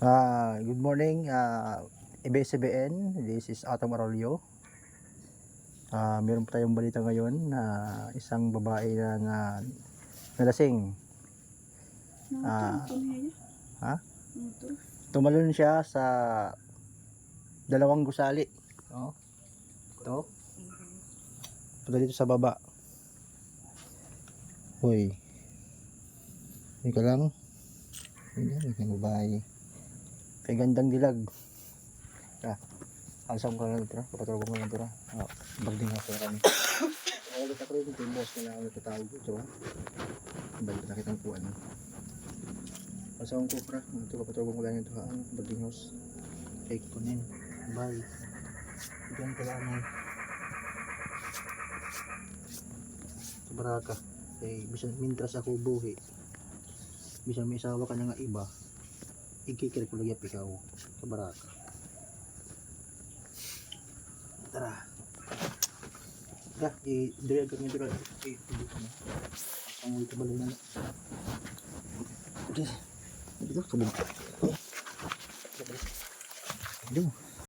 Good morning, ABS-CBN. This is Atom Arroyo. Meron pa tayong balita ngayon na isang babae na nalasing. Tumalon siya sa dalawang gusali. Oh. Ito. Ito dito sa baba. Hoy. Ika lang. Ayan, yung babae. Kay gandang dilag. Alsam ko lang ito. Papatulog ko lang ito. Bagding ako kami. Ulit ako rin ito. Boss na lang ako natatawag ito. Balik na kitang puwan. Alsam ko pra. Ito papatulog ko lang ito. Bagding house. Take ko na yun. Bye. Diyan ka lang. Sa baraka. Bisan mintras ako buhi. Bisan may isawa ka na nga iba. Ikikir ko lagi ikaw sa baraka. Tara. I-drag ka nga dito. Ang ulit balik na. Dito, subog. Dito.